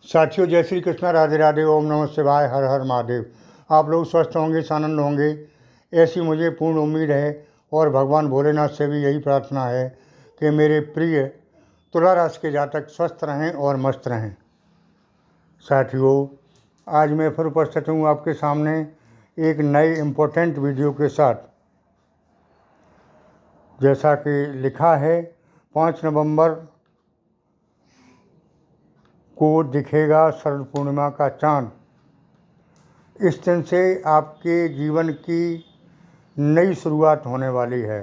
साथियों, जय श्री कृष्ण, राधे राधे, ओम नमः शिवाय, हर हर महादेव। आप लोग स्वस्थ होंगे, आनंद होंगे, ऐसी मुझे पूर्ण उम्मीद है। और भगवान भोलेनाथ से भी यही प्रार्थना है कि मेरे प्रिय तुला राशि के जातक स्वस्थ रहें और मस्त रहें। साथियों, आज मैं फिर उपस्थित हूँ आपके सामने एक नए इम्पोर्टेंट वीडियो के साथ। जैसा कि लिखा है, 5 नवंबर को दिखेगा शरद पूर्णिमा का चांद। इस दिन से आपके जीवन की नई शुरुआत होने वाली है।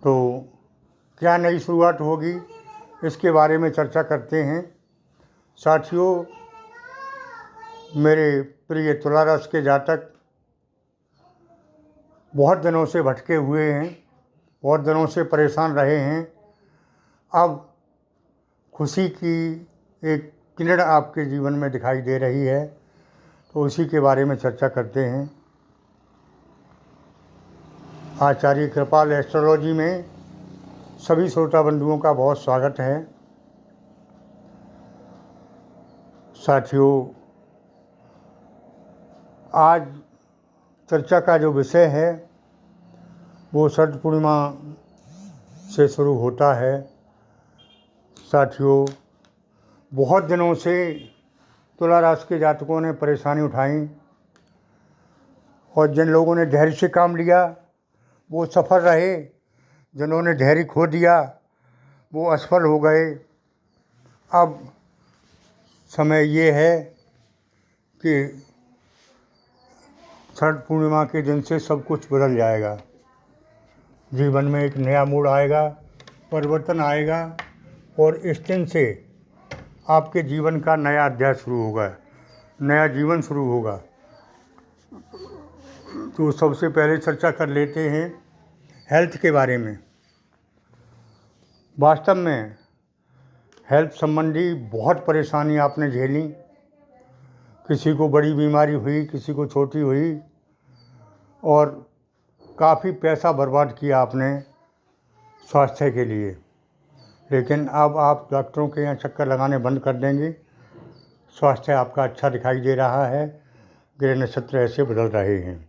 तो क्या नई शुरुआत होगी, इसके बारे में चर्चा करते हैं। साथियों, मेरे प्रिय तुला राशि के जातक बहुत दिनों से भटके हुए हैं, बहुत दिनों से परेशान रहे हैं। अब खुशी की एक किरण आपके जीवन में दिखाई दे रही है, तो उसी के बारे में चर्चा करते हैं। आचार्य कृपाल एस्ट्रोलॉजी में सभी श्रोता बंधुओं का बहुत स्वागत है। साथियों, आज चर्चा का जो विषय है वो शरद पूर्णिमा से शुरू होता है। साथियों, बहुत दिनों से तुला राशि के जातकों ने परेशानी उठाई और जिन लोगों ने धैर्य से काम लिया वो सफल रहे, जिन्होंने धैर्य खो दिया वो असफल हो गए। अब समय ये है कि शरद पूर्णिमा के दिन से सब कुछ बदल जाएगा। जीवन में एक नया मोड़ आएगा, परिवर्तन आएगा और इस दिन से आपके जीवन का नया अध्याय शुरू होगा, नया जीवन शुरू होगा। तो सबसे पहले चर्चा कर लेते हैं हेल्थ के बारे में। वास्तव में हेल्थ संबंधी बहुत परेशानी आपने झेली। किसी को बड़ी बीमारी हुई, किसी को छोटी हुई, और काफ़ी पैसा बर्बाद किया आपने स्वास्थ्य के लिए। लेकिन अब आप डॉक्टरों के यहाँ चक्कर लगाने बंद कर देंगे। स्वास्थ्य आपका अच्छा दिखाई दे रहा है, ग्रह नक्षत्र ऐसे बदल रहे हैं।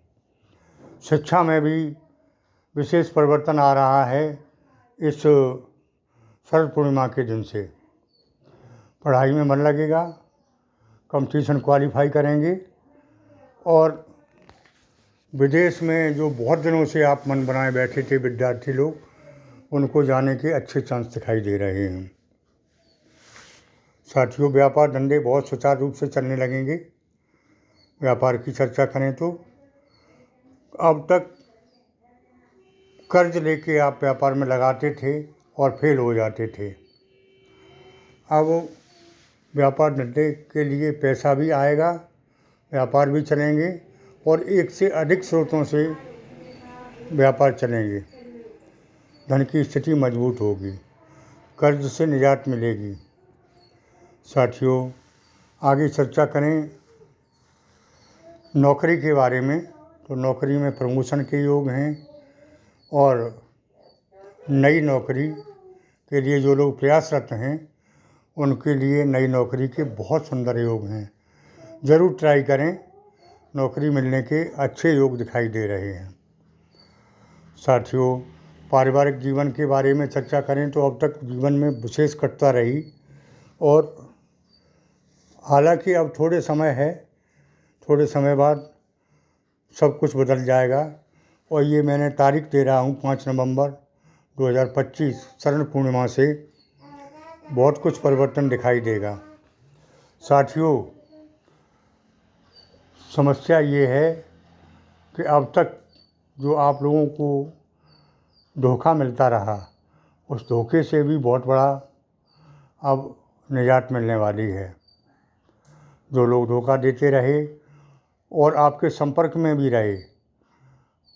शिक्षा में भी विशेष परिवर्तन आ रहा है इस शरद पूर्णिमा के दिन से। पढ़ाई में मन लगेगा, कंपटीशन क्वालिफाई करेंगे और विदेश में जो बहुत दिनों से आप मन बनाए बैठे थे विद्यार्थी लोग, उनको जाने के अच्छे चांस दिखाई दे रहे हैं। साथियों, व्यापार धंधे बहुत सुचारू रूप से चलने लगेंगे। व्यापार की चर्चा करें तो अब तक कर्ज लेके आप व्यापार में लगाते थे और फेल हो जाते थे। अब व्यापार धंधे के लिए पैसा भी आएगा, व्यापार भी चलेंगे और एक से अधिक स्रोतों से व्यापार चलेंगे। धन की स्थिति मजबूत होगी, कर्ज से निजात मिलेगी। साथियों, आगे चर्चा करें नौकरी के बारे में, तो नौकरी में प्रमोशन के योग हैं और नई नौकरी के लिए जो लोग प्रयासरत हैं उनके लिए नई नौकरी के बहुत सुंदर योग हैं। ज़रूर ट्राई करें, नौकरी मिलने के अच्छे योग दिखाई दे रहे हैं। साथियों, पारिवारिक जीवन के बारे में चर्चा करें तो अब तक जीवन में विशेष कटता रही, और हालांकि अब थोड़े समय है, थोड़े समय बाद सब कुछ बदल जाएगा। और ये मैंने तारीख दे रहा हूँ 5 नवंबर 2025 शरद पूर्णिमा से बहुत कुछ परिवर्तन दिखाई देगा। साथियों, समस्या ये है कि अब तक जो आप लोगों को धोखा मिलता रहा, उस धोखे से भी बहुत बड़ा अब निजात मिलने वाली है। जो लोग धोखा देते रहे और आपके संपर्क में भी रहे,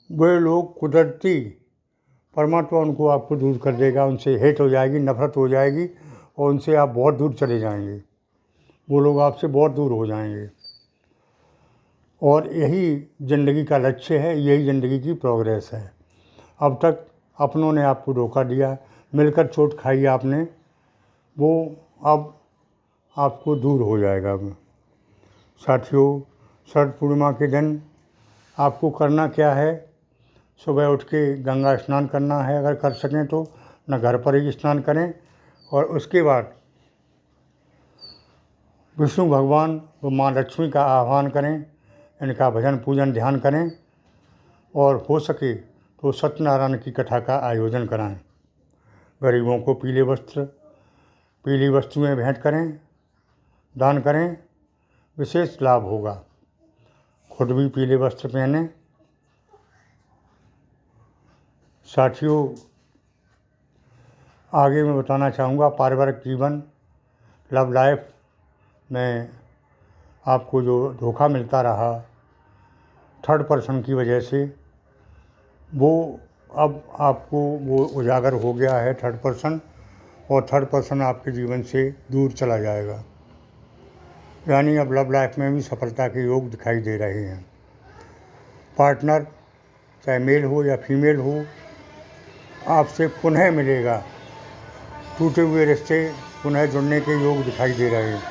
वे लोग कुदरती परमात्मा उनको आपको दूर कर देगा, उनसे हेट हो जाएगी, नफरत हो जाएगी और उनसे आप बहुत दूर चले जाएंगे। वो लोग आपसे बहुत दूर हो जाएंगे और यही ज़िंदगी का लक्ष्य है, यही ज़िंदगी की प्रोग्रेस है। अब तक अपनों ने आपको धोखा दिया, मिलकर चोट खाई आपने, वो अब आपको दूर हो जाएगा। साथियों, शरद पूर्णिमा के दिन आपको करना क्या है, सुबह उठ के गंगा स्नान करना है, अगर कर सकें तो, न घर पर ही स्नान करें, और उसके बाद विष्णु भगवान व माँ लक्ष्मी का आह्वान करें, इनका भजन पूजन ध्यान करें, और हो सके तो सत्यनारायण की कथा का आयोजन कराएं। गरीबों को पीले वस्त्र, पीली वस्तुएं भेंट करें, दान करें, विशेष लाभ होगा। खुद भी पीले वस्त्र पहने। साथियों, आगे मैं बताना चाहूँगा पारिवारिक जीवन, लव लाइफ में आपको जो धोखा मिलता रहा थर्ड पर्सन की वजह से, वो अब आपको वो उजागर हो गया है थर्ड पर्सन, और थर्ड पर्सन आपके जीवन से दूर चला जाएगा। यानी अब लव लाइफ में भी सफलता के योग दिखाई दे रहे हैं। पार्टनर चाहे मेल हो या फीमेल हो, आपसे पुनः मिलेगा। टूटे हुए रिश्ते पुनः जुड़ने के योग दिखाई दे रहे हैं।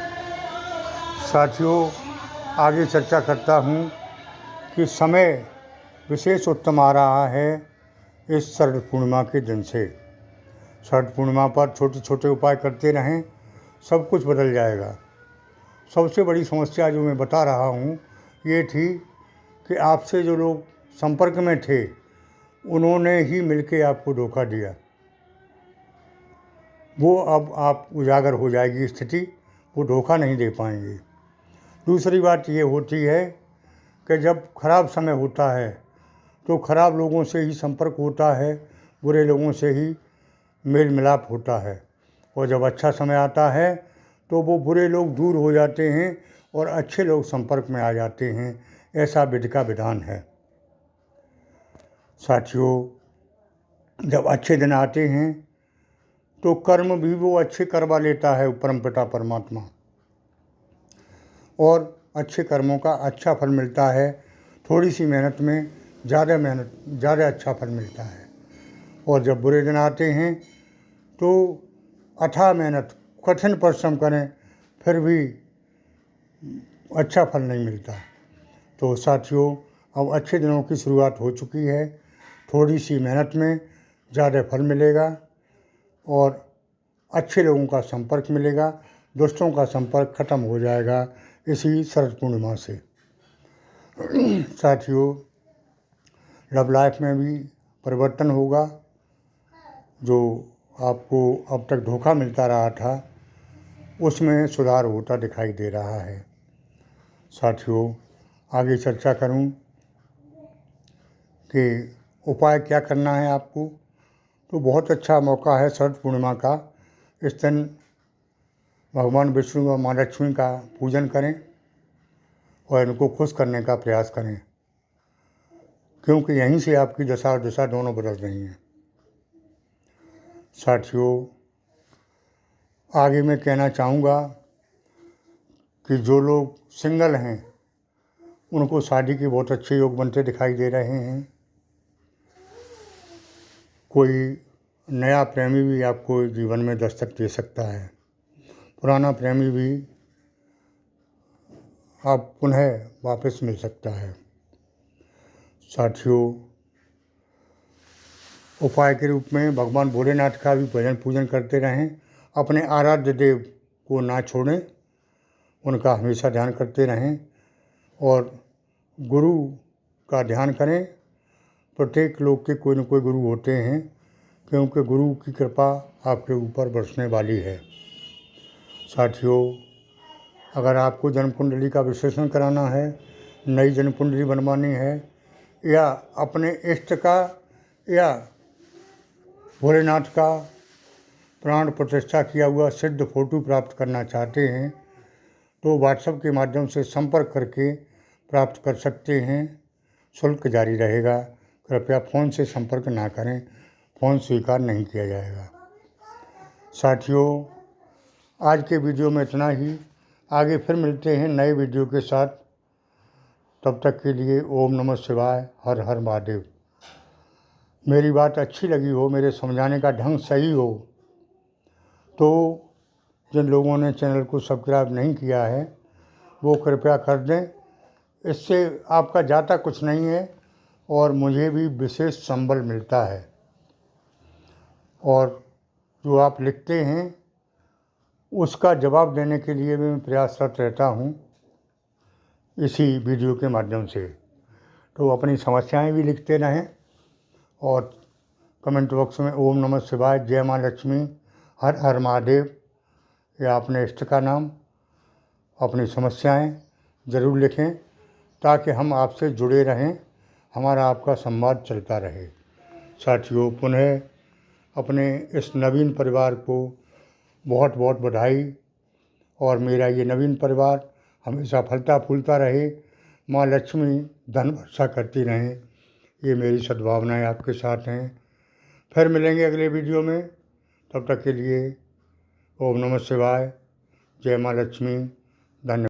साथियों, आगे चर्चा करता हूँ कि समय विशेष उत्तम आ रहा है इस शरद पूर्णिमा के दिन से। शरद पूर्णिमा पर छोटे छोटे उपाय करते रहें, सब कुछ बदल जाएगा। सबसे बड़ी समस्या जो मैं बता रहा हूँ ये थी कि आपसे जो लोग संपर्क में थे उन्होंने ही मिलके आपको धोखा दिया। वो अब आप उजागर हो जाएगी स्थिति, वो धोखा नहीं दे पाएंगे। दूसरी बात ये होती है कि जब खराब समय होता है तो खराब लोगों से ही संपर्क होता है, बुरे लोगों से ही मेल मिलाप होता है, और जब अच्छा समय आता है तो वो बुरे लोग दूर हो जाते हैं और अच्छे लोग संपर्क में आ जाते हैं। ऐसा विधि का विधान है। साथियों, जब अच्छे दिन आते हैं तो कर्म भी वो अच्छे करवा लेता है परमपिता परमात्मा, और अच्छे कर्मों का अच्छा फल मिलता है। थोड़ी सी मेहनत में ज़्यादा अच्छा फल मिलता है। और जब बुरे दिन आते हैं तो अथाह मेहनत, कठिन परिश्रम करें, फिर भी अच्छा फल नहीं मिलता। तो साथियों, अब अच्छे दिनों की शुरुआत हो चुकी है। थोड़ी सी मेहनत में ज़्यादा फल मिलेगा और अच्छे लोगों का संपर्क मिलेगा। दोस्तों का संपर्क खत्म हो जाएगा इसी शरद पूर्णिमा से। साथियों, लव लाइफ में भी परिवर्तन होगा। जो आपको अब तक धोखा मिलता रहा था उसमें सुधार होता दिखाई दे रहा है। साथियों, आगे चर्चा करूं कि उपाय क्या करना है आपको, तो बहुत अच्छा मौका है शरद पूर्णिमा का। इस दिन भगवान विष्णु और माँ लक्ष्मी का पूजन करें और इनको खुश करने का प्रयास करें, क्योंकि यहीं से आपकी दशा और दिशा दोनों बदल रही हैं। साथियों, आगे मैं कहना चाहूँगा कि जो लोग सिंगल हैं उनको शादी के बहुत अच्छे योग बनते दिखाई दे रहे हैं। कोई नया प्रेमी भी आपको जीवन में दस्तक दे सकता है। पुराना प्रेमी भी आप पुनः वापस मिल सकता है। साथियों, उपाय के रूप में भगवान भोलेनाथ का भी भजन पूजन करते रहें। अपने आराध्य देव को ना छोड़ें, उनका हमेशा ध्यान करते रहें, और गुरु का ध्यान करें। प्रत्येक लोग के कोई न कोई गुरु होते हैं, क्योंकि गुरु की कृपा आपके ऊपर बरसने वाली है। साथियों, अगर आपको जन्म कुंडली का विश्लेषण कराना है, नई जन्म कुंडली बनवानी है, या अपने इष्ट का या भोलेनाथ का प्राण प्रतिष्ठा किया हुआ सिद्ध फोटो प्राप्त करना चाहते हैं, तो व्हाट्सएप के माध्यम से संपर्क करके प्राप्त कर सकते हैं। शुल्क जारी रहेगा। कृपया फ़ोन से संपर्क ना करें, फ़ोन स्वीकार नहीं किया जाएगा। साथियों, आज के वीडियो में इतना ही। आगे फिर मिलते हैं नए वीडियो के साथ। तब तक के लिए ओम नमः शिवाय, हर हर महादेव। मेरी बात अच्छी लगी हो, मेरे समझाने का ढंग सही हो, तो जिन लोगों ने चैनल को सब्सक्राइब नहीं किया है वो कृपया कर दें। इससे आपका जाता कुछ नहीं है और मुझे भी विशेष संबल मिलता है, और जो आप लिखते हैं उसका जवाब देने के लिए भी मैं प्रयासरत रहता हूँ इसी वीडियो के माध्यम से। तो अपनी समस्याएं भी लिखते रहें और कमेंट बॉक्स में ओम नमः शिवाय, जय माँ लक्ष्मी, हर हर महादेव या अपने इष्ट का नाम, अपनी समस्याएं ज़रूर लिखें ताकि हम आपसे जुड़े रहें, हमारा आपका संवाद चलता रहे। साथियों, पुनः अपने इस नवीन परिवार को बहुत बहुत बधाई, और मेरा ये नवीन परिवार हमेशा फलता फूलता रहे, माँ लक्ष्मी धन वर्षा करती रहें, ये मेरी सद्भावनाएं आपके साथ हैं। फिर मिलेंगे अगले वीडियो में, तब तक के लिए ओम नमः शिवाय, जय माँ लक्ष्मी।